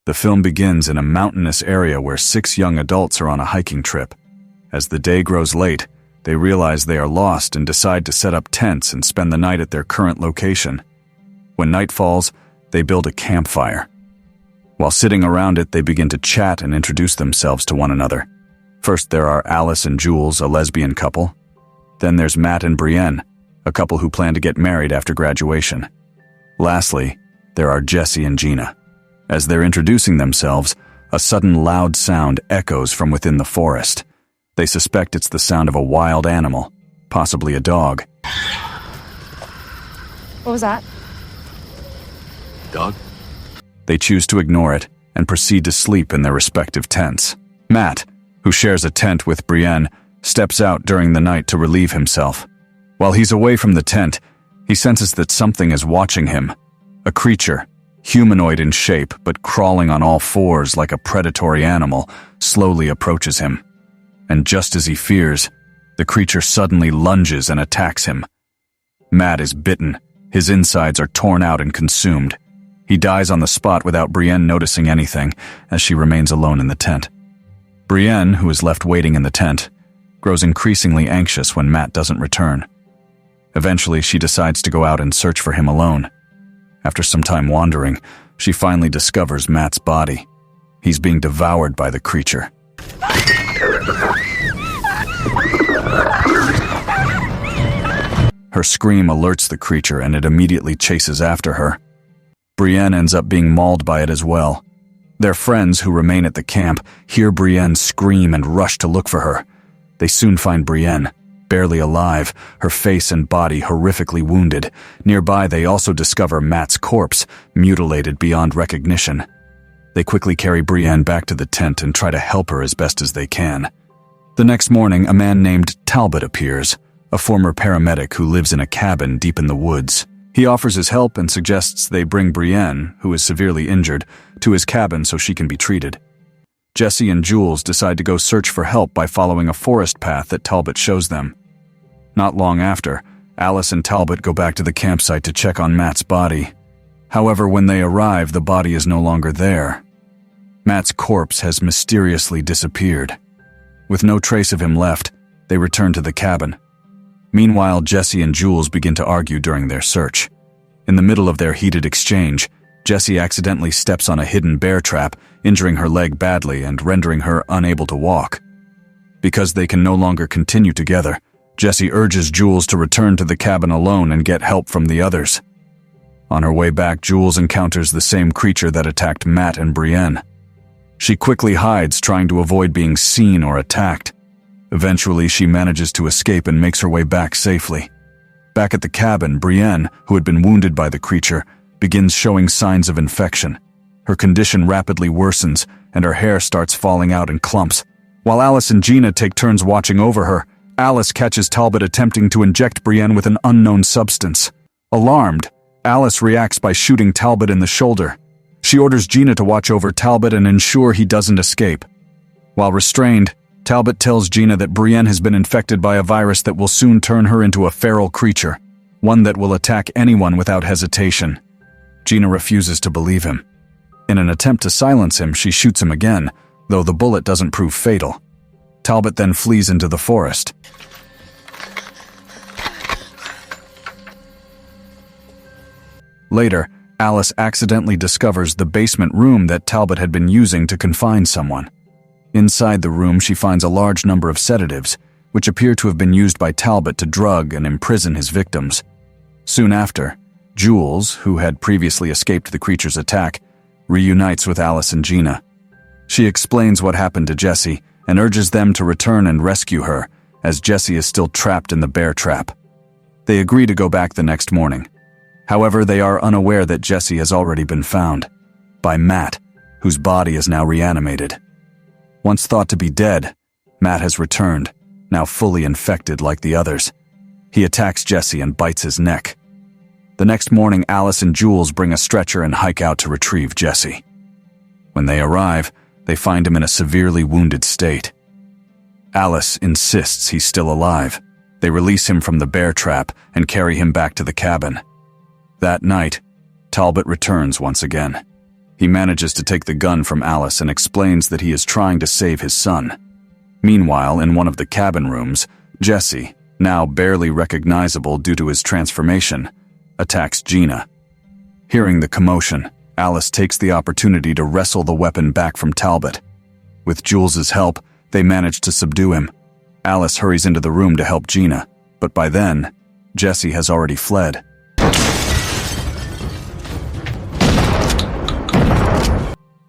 The film begins in a mountainous area where 6 young adults are on a hiking trip. As the day grows late, they realize they are lost and decide to set up tents and spend the night at their current location. When night falls, they build a campfire. While sitting around it, they begin to chat and introduce themselves to one another. First, there are Alice and Jules, a lesbian couple. Then there's Matt and Brienne, a couple who plan to get married after graduation. Lastly, there are Jesse and Gina. As they're introducing themselves, a sudden loud sound echoes from within the forest. They suspect it's the sound of a wild animal, possibly a dog. What was that? Dog? They choose to ignore it and proceed to sleep in their respective tents. Matt, who shares a tent with Brienne, steps out during the night to relieve himself. While he's away from the tent, he senses that something is watching him. A creature, humanoid in shape but crawling on all fours like a predatory animal, slowly approaches him. And just as he fears, the creature suddenly lunges and attacks him. Matt is bitten. His insides are torn out and consumed. He dies on the spot without Brienne noticing anything, as she remains alone in the tent. Brienne, who is left waiting in the tent, grows increasingly anxious when Matt doesn't return. Eventually, she decides to go out and search for him alone. After some time wandering, she finally discovers Matt's body. He's being devoured by the creature. Her scream alerts the creature and it immediately chases after her. Brienne ends up being mauled by it as well. Their friends who remain at the camp hear Brienne scream and rush to look for her. They soon find Brienne, barely alive, her face and body horrifically wounded. Nearby, they also discover Matt's corpse, mutilated beyond recognition. They quickly carry Brienne back to the tent and try to help her as best as they can. The next morning, a man named Talbot appears, a former paramedic who lives in a cabin deep in the woods. He offers his help and suggests they bring Brienne, who is severely injured, to his cabin so she can be treated. Jesse and Jules decide to go search for help by following a forest path that Talbot shows them. Not long after, Alice and Talbot go back to the campsite to check on Matt's body. However, when they arrive, the body is no longer there. Matt's corpse has mysteriously disappeared. With no trace of him left, they return to the cabin. Meanwhile, Jesse and Jules begin to argue during their search. In the middle of their heated exchange, Jesse accidentally steps on a hidden bear trap, injuring her leg badly and rendering her unable to walk. Because they can no longer continue together, Jesse urges Jules to return to the cabin alone and get help from the others. On her way back, Jules encounters the same creature that attacked Matt and Brienne. She quickly hides, trying to avoid being seen or attacked. Eventually, she manages to escape and makes her way back safely. Back at the cabin, Brienne, who had been wounded by the creature, begins showing signs of infection. Her condition rapidly worsens, and her hair starts falling out in clumps. While Alice and Gina take turns watching over her, Alice catches Talbot attempting to inject Brienne with an unknown substance. Alarmed, Alice reacts by shooting Talbot in the shoulder. She orders Gina to watch over Talbot and ensure he doesn't escape. While restrained, Talbot tells Gina that Brienne has been infected by a virus that will soon turn her into a feral creature, one that will attack anyone without hesitation. Gina refuses to believe him. In an attempt to silence him, she shoots him again, though the bullet doesn't prove fatal. Talbot then flees into the forest. Later, Alice accidentally discovers the basement room that Talbot had been using to confine someone. Inside the room, she finds a large number of sedatives, which appear to have been used by Talbot to drug and imprison his victims. Soon after, Jules, who had previously escaped the creature's attack, reunites with Alice and Gina. She explains what happened to Jesse and urges them to return and rescue her, as Jesse is still trapped in the bear trap. They agree to go back the next morning. However, they are unaware that Jesse has already been found by Matt, whose body is now reanimated. Once thought to be dead, Matt has returned, now fully infected like the others. He attacks Jesse and bites his neck. The next morning, Alice and Jules bring a stretcher and hike out to retrieve Jesse. When they arrive, they find him in a severely wounded state. Alice insists he's still alive. They release him from the bear trap and carry him back to the cabin. That night, Talbot returns once again. He manages to take the gun from Alice and explains that he is trying to save his son. Meanwhile, in one of the cabin rooms, Jesse, now barely recognizable due to his transformation, attacks Gina. Hearing the commotion, Alice takes the opportunity to wrestle the weapon back from Talbot. With Jules's help, they manage to subdue him. Alice hurries into the room to help Gina, but by then, Jesse has already fled.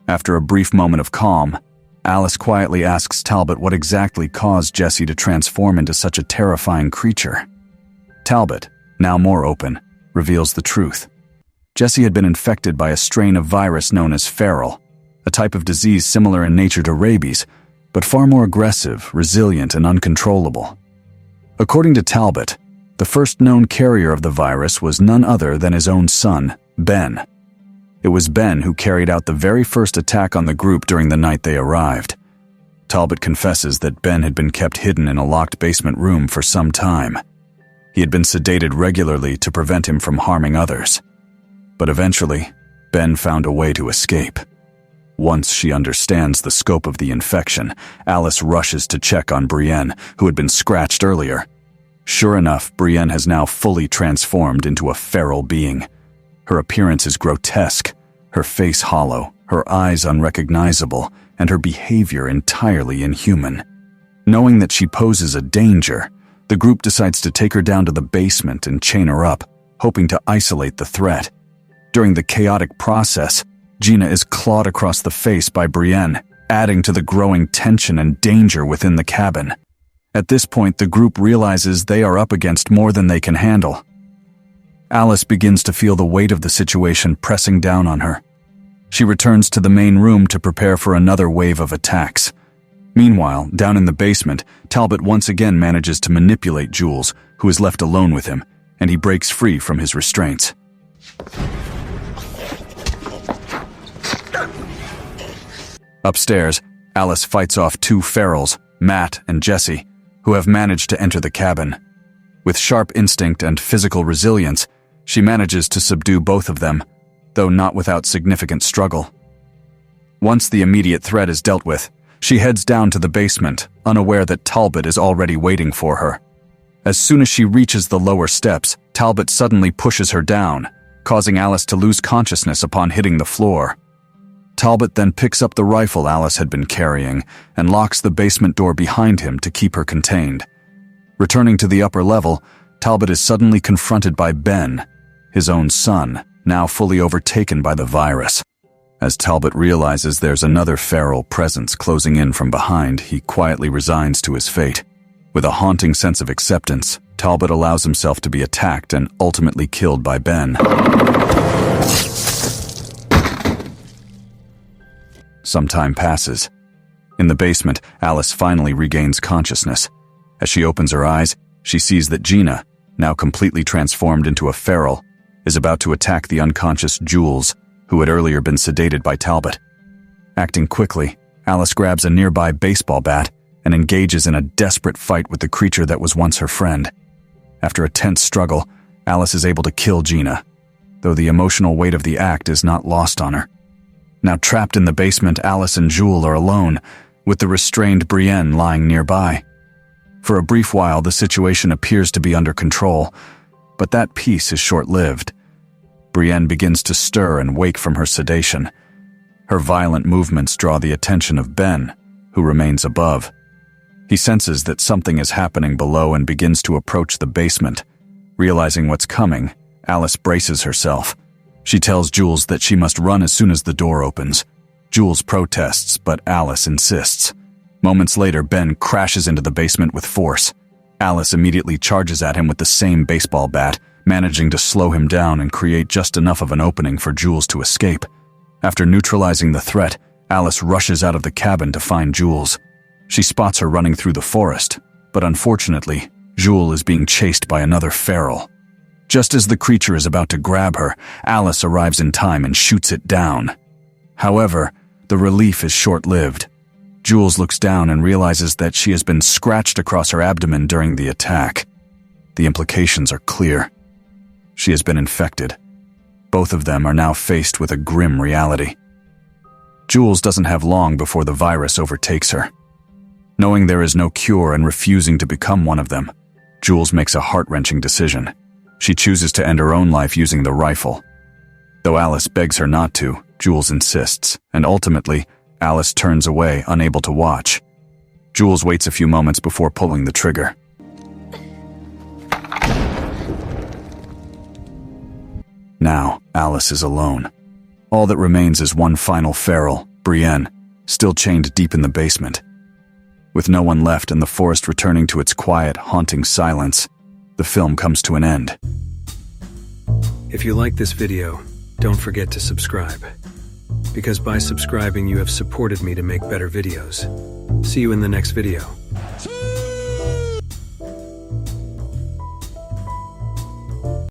After a brief moment of calm, Alice quietly asks Talbot what exactly caused Jesse to transform into such a terrifying creature. Talbot, now more open, reveals the truth. Jesse had been infected by a strain of virus known as feral, a type of disease similar in nature to rabies, but far more aggressive, resilient, and uncontrollable. According to Talbot, the first known carrier of the virus was none other than his own son, Ben. It was Ben who carried out the very first attack on the group during the night they arrived. Talbot confesses that Ben had been kept hidden in a locked basement room for some time. He had been sedated regularly to prevent him from harming others. But eventually, Ben found a way to escape. Once she understands the scope of the infection, Alice rushes to check on Brienne, who had been scratched earlier. Sure enough, Brienne has now fully transformed into a feral being. Her appearance is grotesque, her face hollow, her eyes unrecognizable, and her behavior entirely inhuman. Knowing that she poses a danger, the group decides to take her down to the basement and chain her up, hoping to isolate the threat. During the chaotic process, Gina is clawed across the face by Brienne, adding to the growing tension and danger within the cabin. At this point, the group realizes they are up against more than they can handle. Alice begins to feel the weight of the situation pressing down on her. She returns to the main room to prepare for another wave of attacks. Meanwhile, down in the basement, Talbot once again manages to manipulate Jules, who is left alone with him, and he breaks free from his restraints. Upstairs, Alice fights off two ferals, Matt and Jesse, who have managed to enter the cabin. With sharp instinct and physical resilience, she manages to subdue both of them, though not without significant struggle. Once the immediate threat is dealt with, she heads down to the basement, unaware that Talbot is already waiting for her. As soon as she reaches the lower steps, Talbot suddenly pushes her down, causing Alice to lose consciousness upon hitting the floor. Talbot then picks up the rifle Alice had been carrying and locks the basement door behind him to keep her contained. Returning to the upper level, Talbot is suddenly confronted by Ben, his own son, now fully overtaken by the virus. As Talbot realizes there's another feral presence closing in from behind, he quietly resigns to his fate. With a haunting sense of acceptance, Talbot allows himself to be attacked and ultimately killed by Ben. Some time passes. In the basement, Alice finally regains consciousness. As she opens her eyes, she sees that Gina, now completely transformed into a feral, is about to attack the unconscious Jules, who had earlier been sedated by Talbot. Acting quickly, Alice grabs a nearby baseball bat and engages in a desperate fight with the creature that was once her friend. After a tense struggle, Alice is able to kill Gina, though the emotional weight of the act is not lost on her. Now trapped in the basement, Alice and Jules are alone, with the restrained Brienne lying nearby. For a brief while, the situation appears to be under control, but that peace is short-lived. Brienne begins to stir and wake from her sedation. Her violent movements draw the attention of Ben, who remains above. He senses that something is happening below and begins to approach the basement. Realizing what's coming, Alice braces herself. She tells Jules that she must run as soon as the door opens. Jules protests, but Alice insists. Moments later, Ben crashes into the basement with force. Alice immediately charges at him with the same baseball bat, managing to slow him down and create just enough of an opening for Jules to escape. After neutralizing the threat, Alice rushes out of the cabin to find Jules. She spots her running through the forest, but unfortunately, Jules is being chased by another feral. Just as the creature is about to grab her, Alice arrives in time and shoots it down. However, the relief is short-lived. Jules looks down and realizes that she has been scratched across her abdomen during the attack. The implications are clear. She has been infected. Both of them are now faced with a grim reality. Jules doesn't have long before the virus overtakes her. Knowing there is no cure and refusing to become one of them, Jules makes a heart-wrenching decision. She chooses to end her own life using the rifle. Though Alice begs her not to, Jules insists, and ultimately, Alice turns away, unable to watch. Jules waits a few moments before pulling the trigger. Now, Alice is alone. All that remains is one final feral, Brienne, still chained deep in the basement. With no one left and the forest returning to its quiet, haunting silence, the film comes to an end. If you like this video, don't forget to subscribe. Because by subscribing, you have supported me to make better videos. See you in the next video.